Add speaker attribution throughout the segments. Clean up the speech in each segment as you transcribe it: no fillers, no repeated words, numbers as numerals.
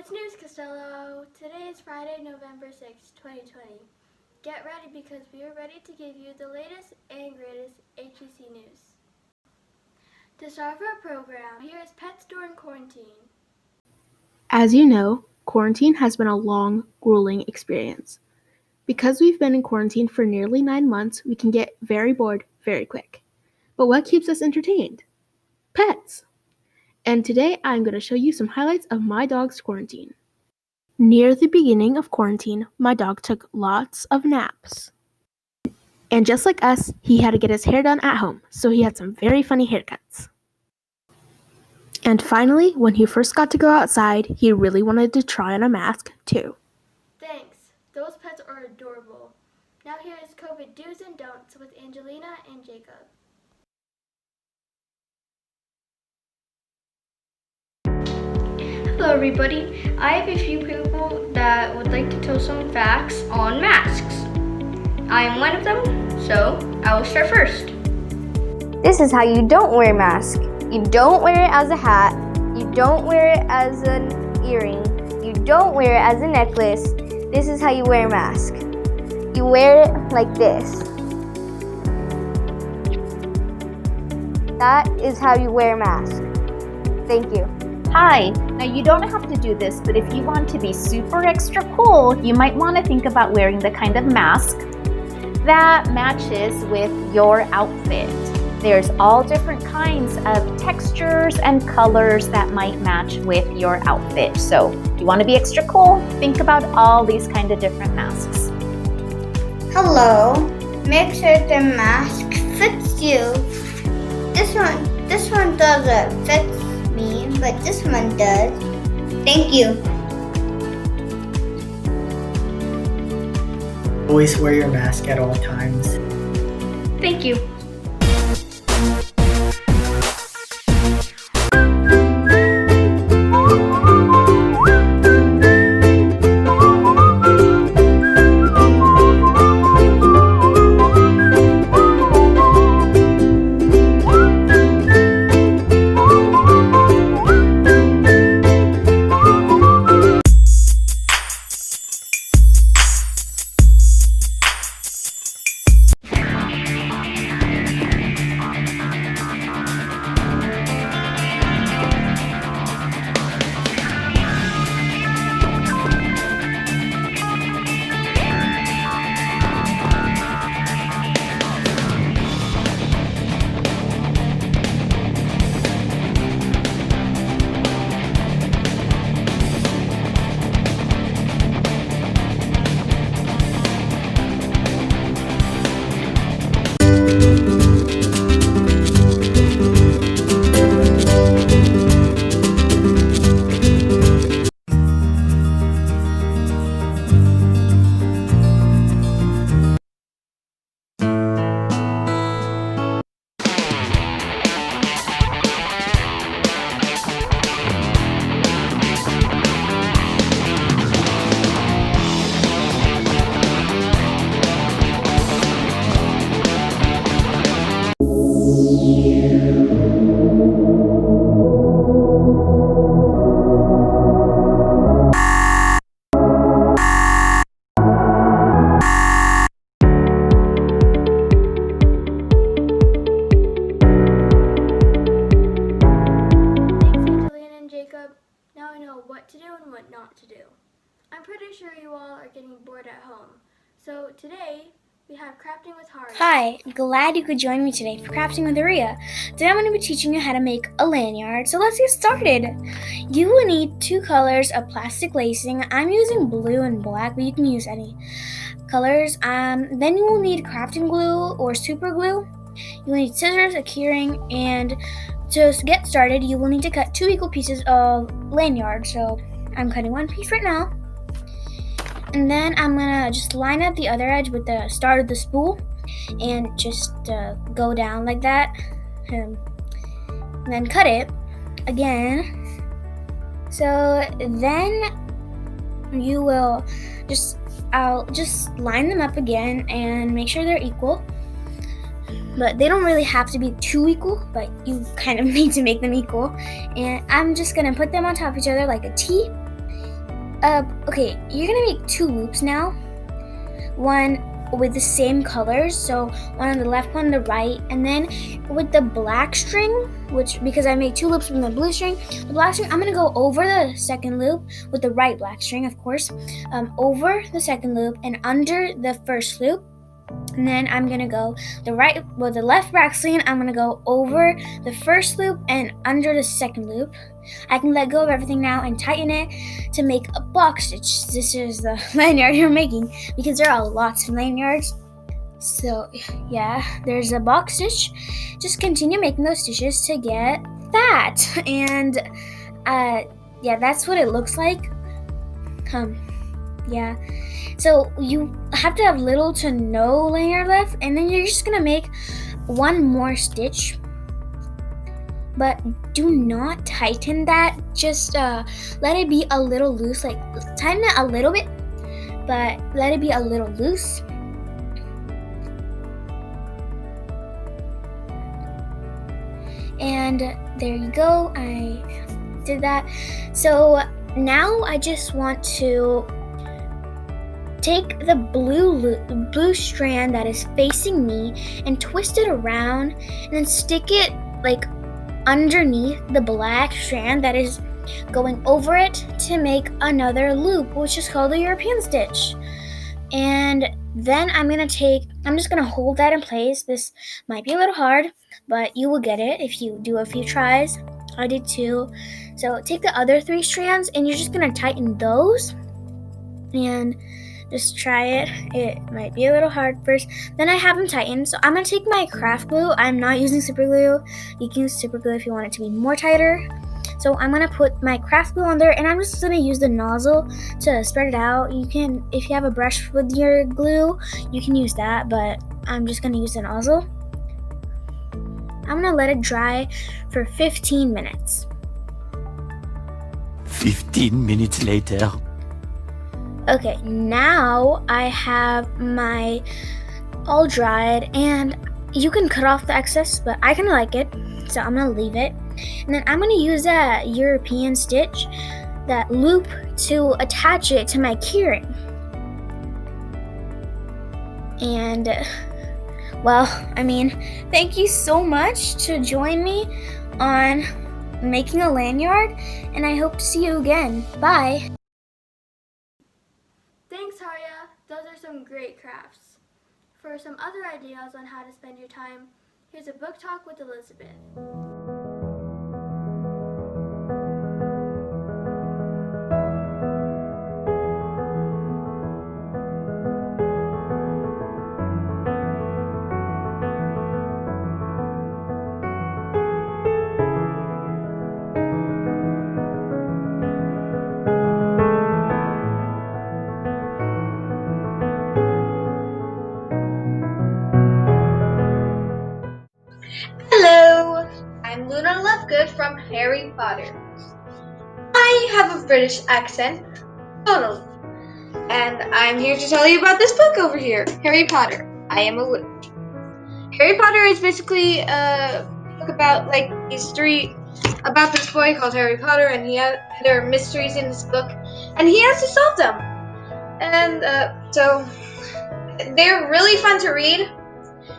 Speaker 1: What's news, Costello? Today is Friday, November 6, 2020. Get ready because we are ready to give you the latest and greatest HCC news. To start our program, here is Pets During Quarantine.
Speaker 2: As you know, quarantine has been a long, grueling experience. Because we've been in quarantine for nearly 9 months, we can get very bored very quick. But what keeps us entertained? Pets! And today I'm going to show you some highlights of my dog's quarantine. Near the beginning of quarantine, my dog took lots of naps. And just like us, he had to get his hair done at home, so he had some very funny haircuts. And finally, when he first got to go outside, he really wanted to try on a mask too.
Speaker 1: Thanks. Those pets are adorable. Now here is COVID do's and don'ts with Angelina and Jacob.
Speaker 3: Hello everybody, I have a few people that would like to tell some facts on masks. I am one of them, so I will start first.
Speaker 4: This is how you don't wear a mask. You don't wear it as a hat, you don't wear it as an earring, you don't wear it as a necklace. This is how you wear a mask. You wear it like this. That is how you wear a mask. Thank you.
Speaker 5: Hi, now you don't have to do this, but if you want to be super extra cool, you might want to think about wearing the kind of mask that matches with your outfit. There's all different kinds of textures and colors that might match with your outfit. So if you want to be extra cool, think about all these kind of different masks.
Speaker 6: Hello, make sure the mask fits you. This one doesn't fit me, but this one does. Thank you.
Speaker 7: Always wear your mask at all times.
Speaker 3: Thank you.
Speaker 1: Now I know what to do and what not to do. I'm pretty sure you all are getting bored at home. So today, we have Crafting with Hari.
Speaker 8: Hi, glad you could join me today for Crafting with Aria. Today I'm going to be teaching you how to make a lanyard, so let's get started. You will need 2 colors of plastic lacing. I'm using blue and black, but you can use any colors. Then you will need crafting glue or super glue. You will need scissors, a keyring, and to get started, you will need to cut 2 equal pieces of lanyard. So I'm cutting 1 piece right now. And then I'm gonna just line up the other edge with the start of the spool and just go down like that. And then cut it again. So then you will I'll just line them up again and make sure they're equal. But they don't really have to be too equal, but you kind of need to make them equal. And I'm just gonna put them on top of each other like a T. Okay, you're gonna make 2 loops now. One with the same colors, so one on the left, one on the right, and then with the black string, which because I made 2 loops from the blue string, the black string, I'm gonna go over the second loop with the right black string, of course, over the second loop and under the first loop. And then I'm gonna go the left black string, I'm gonna go over the first loop and under the second loop. I can let go of everything now and tighten it to make a box stitch. This is the lanyard you're making because there are lots of lanyards. So yeah, there's a box stitch. Just continue making those stitches to get that. And yeah, that's what it looks like. Yeah. So you have to have little to no lanyard left, and then you're just gonna make one more stitch. But do not tighten that. Just let it be a little loose. Like tighten it a little bit, but let it be a little loose. And there you go. I did that. So now I just want to take the blue strand that is facing me and twist it around and then stick it like underneath the black strand that is going over it to make another loop, which is called a European stitch. And then I'm just gonna hold that in place. This might be a little hard, but you will get it if you do a few tries. I did 2. So take the other 3 strands and you're just gonna tighten those and just try it. It might be a little hard first. Then I have them tightened. So I'm going to take my craft glue. I'm not using super glue. You can use super glue if you want it to be more tighter. So I'm going to put my craft glue on there and I'm just going to use the nozzle to spread it out. You can, if you have a brush with your glue, you can use that, but I'm just going to use the nozzle. I'm going to let it dry for 15 minutes.
Speaker 9: 15 minutes later.
Speaker 8: Okay, now I have my all dried and you can cut off the excess, but I kind of like it, so I'm going to leave it. And then I'm going to use that European stitch, that loop, to attach it to my keyring. And, well, I mean, thank you so much to join me on making a lanyard, and I hope to see you again. Bye!
Speaker 1: Thanks, Harya. Those are some great crafts. For some other ideas on how to spend your time, here's a book talk with Elizabeth.
Speaker 10: Hello, I'm Luna Lovegood from Harry Potter. I have a British accent, totally, and I'm here to tell you about this book over here, Harry Potter, I Am a Witch. Harry Potter is basically a book about history about this boy called Harry Potter, and there are mysteries in this book, and he has to solve them. And so they're really fun to read,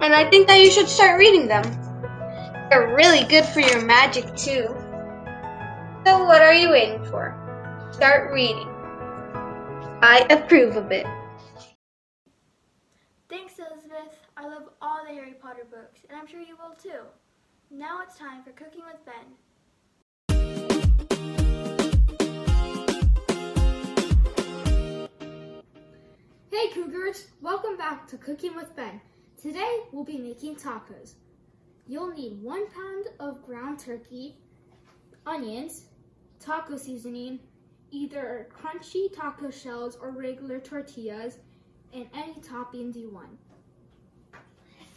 Speaker 10: and I think that you should start reading them. They're really good for your magic too. So what are you waiting for? Start reading. I approve of it.
Speaker 1: Thanks, Elizabeth. I love all the Harry Potter books, and I'm sure you will too. Now it's time for Cooking with Ben.
Speaker 11: Hey Cougars, welcome back to Cooking with Ben. Today we'll be making tacos. You'll need 1 pound of ground turkey, onions, taco seasoning, either crunchy taco shells or regular tortillas, and any toppings you want.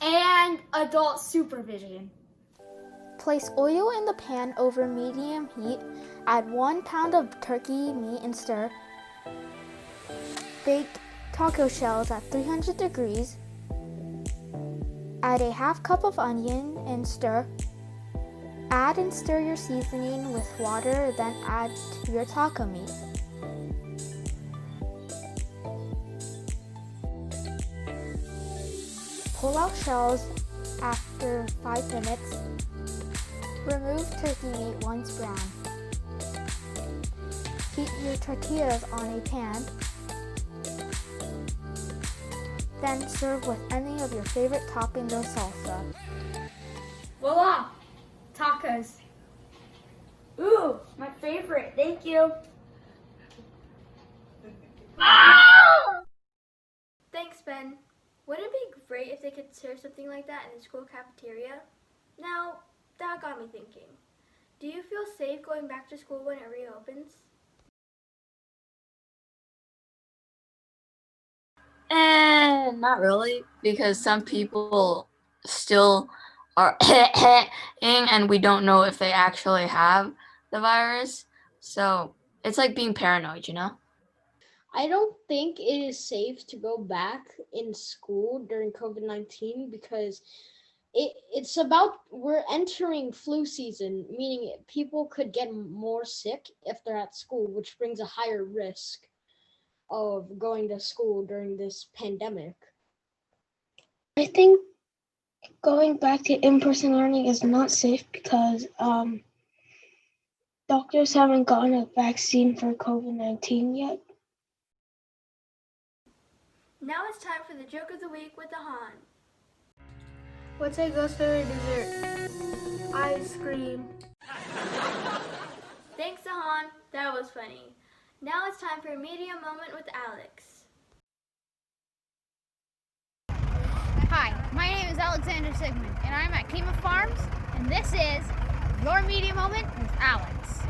Speaker 11: And adult supervision.
Speaker 2: Place oil in the pan over medium heat. Add 1 pound of turkey meat and stir. Bake taco shells at 300 degrees. Add a half cup of onion and stir. Add and stir your seasoning with water, then add your taco meat.
Speaker 11: Pull out shells after 5 minutes. Remove turkey meat once brown. Heat your tortillas on a pan. Then serve with any of your favorite toppings or salsa.
Speaker 8: Voila! Tacos. Ooh, my favorite. Thank you.
Speaker 1: Thanks, Ben. Wouldn't it be great if they could serve something like that in the school cafeteria? Now, that got me thinking. Do you feel safe going back to school when it reopens?
Speaker 12: Not really, because some people still are and we don't know if they actually have the virus. So it's like being paranoid, you know?
Speaker 13: I don't think it is safe to go back in school during COVID-19 because it's about we're entering flu season, meaning people could get more sick if they're at school, which brings a higher risk of going to school during this pandemic.
Speaker 14: I think going back to in-person learning is not safe because doctors haven't gotten a vaccine for COVID-19 yet.
Speaker 1: Now it's time for the joke of the week with the Han.
Speaker 2: What say goes for dessert? Ice cream.
Speaker 1: Thanks, Han. That was funny. Now it's time for a media moment with Alex.
Speaker 15: Hi, my name is Alexander Sigmund, and I'm at Kima Farms, and this is your media moment with Alex.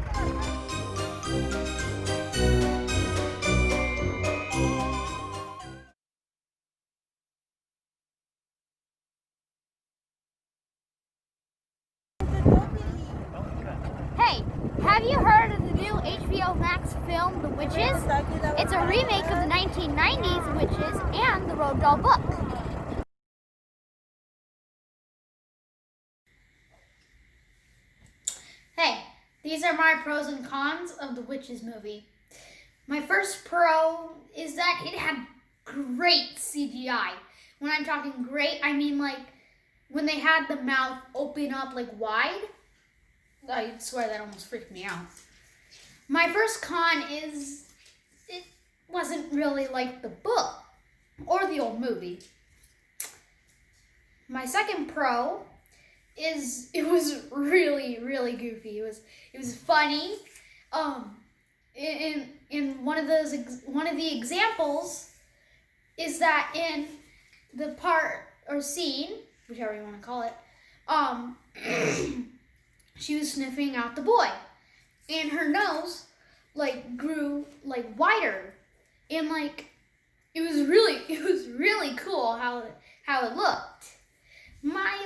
Speaker 15: Hey, have you heard of the new HBO Max film, The Witches? It's a remake of the 1990s Witches and the Roald Dahl book. Hey, these are my pros and cons of the Witches movie. My first pro is that it had great CGI. When I'm talking great, I mean like when they had the mouth open up like wide. I swear that almost freaked me out. My first con is it wasn't really like the book or the old movie. My second pro is it was really, really goofy. It was funny. In one of the examples is that in the part or scene, whichever you want to call it, she was sniffing out the boy, and her nose like grew like wider, and like it was really cool how it looked. My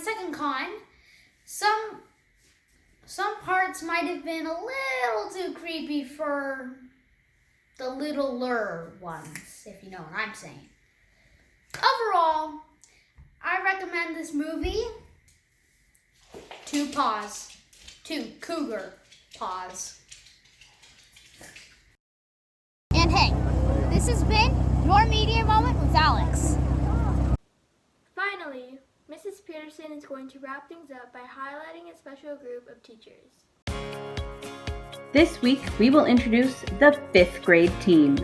Speaker 15: second con, some parts might have been a little too creepy for the littler ones, if you know what I'm saying. Overall, I recommend this movie. 2 cougar paws. And hey, this has been your media moment with Alex.
Speaker 1: Finally, Mrs. Peterson is going to wrap things up by highlighting a special group of teachers.
Speaker 16: This week, we will introduce the 5th grade team.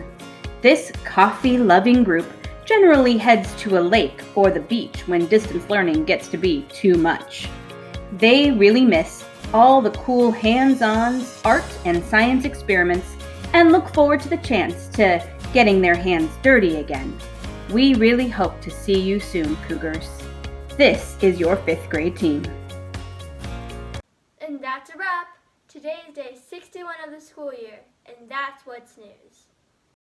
Speaker 16: This coffee-loving group generally heads to a lake or the beach when distance learning gets to be too much. They really miss all the cool hands-on art and science experiments and look forward to the chance to getting their hands dirty again. We really hope to see you soon, Cougars. This is your 5th grade team.
Speaker 1: And that's a wrap. Today is day 61 of the school year, and that's what's news.